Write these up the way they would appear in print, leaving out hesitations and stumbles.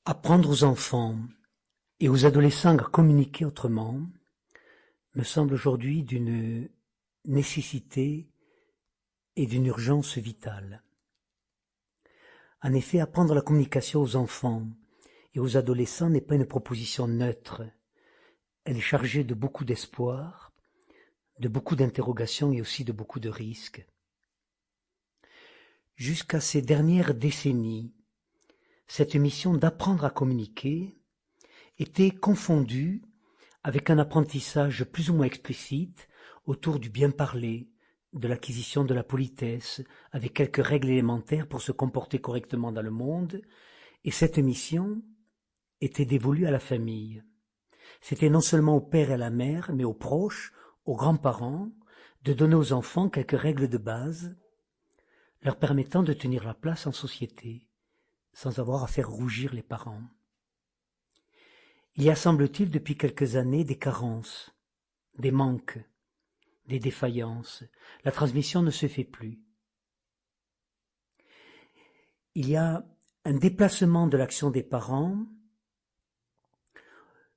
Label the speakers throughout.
Speaker 1: Apprendre aux enfants et aux adolescents à communiquer autrement me semble aujourd'hui d'une nécessité et d'une urgence vitale. En effet, apprendre la communication aux enfants et aux adolescents n'est pas une proposition neutre. Elle est chargée de beaucoup d'espoir, de beaucoup d'interrogations et aussi de beaucoup de risques. Jusqu'à ces dernières décennies, cette mission d'apprendre à communiquer était confondue avec un apprentissage plus ou moins explicite autour du bien parler, de l'acquisition de la politesse, avec quelques règles élémentaires pour se comporter correctement dans le monde, et cette mission était dévolue à la famille. C'était non seulement au père et à la mère, mais aux proches, aux grands-parents, de donner aux enfants quelques règles de base, leur permettant de tenir la place en société, sans avoir à faire rougir les parents. Il y a, semble-t-il, depuis quelques années, des carences, des manques, des défaillances. La transmission ne se fait plus. Il y a un déplacement de l'action des parents,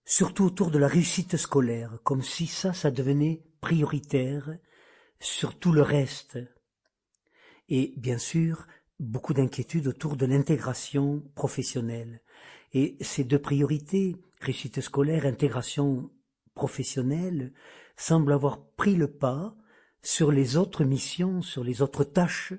Speaker 1: surtout autour de la réussite scolaire, comme si ça devenait prioritaire sur tout le reste. Et bien sûr, beaucoup d'inquiétudes autour de l'intégration professionnelle. Et ces deux priorités, réussite scolaire, intégration professionnelle, semblent avoir pris le pas sur les autres missions, sur les autres tâches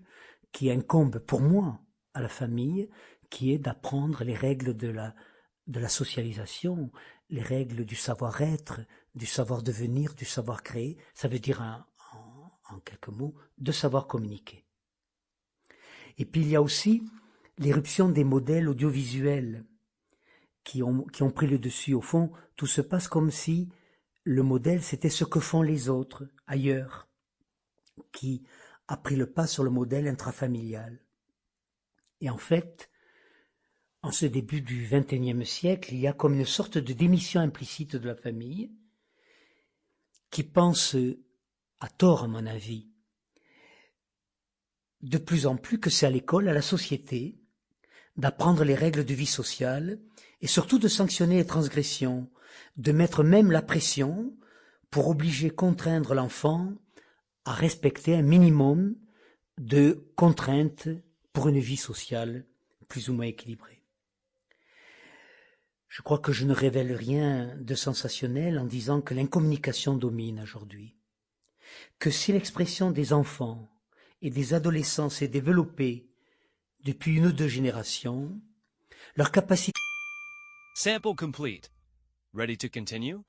Speaker 1: qui incombent pour moi à la famille, qui est d'apprendre les règles de la socialisation, les règles du savoir-être, du savoir-devenir, du savoir-créer. Ça veut dire, en quelques mots, de savoir communiquer. Et puis il y a aussi l'éruption des modèles audiovisuels qui ont pris le dessus. Au fond, tout se passe comme si le modèle, c'était ce que font les autres, ailleurs, qui a pris le pas sur le modèle intrafamilial. Et en fait, en ce début du XXIe siècle, il y a comme une sorte de démission implicite de la famille qui pense, à tort à mon avis, de plus en plus que c'est à l'école, à la société, d'apprendre les règles de vie sociale et surtout de sanctionner les transgressions, de mettre même la pression pour obliger, contraindre l'enfant à respecter un minimum de contraintes pour une vie sociale plus ou moins équilibrée. Je crois que je ne révèle rien de sensationnel en disant que l'incommunication domine aujourd'hui, que si l'expression des enfants et des adolescents s'est développée depuis une ou deux générations, leur capacité...
Speaker 2: Sample complete. Ready to continue?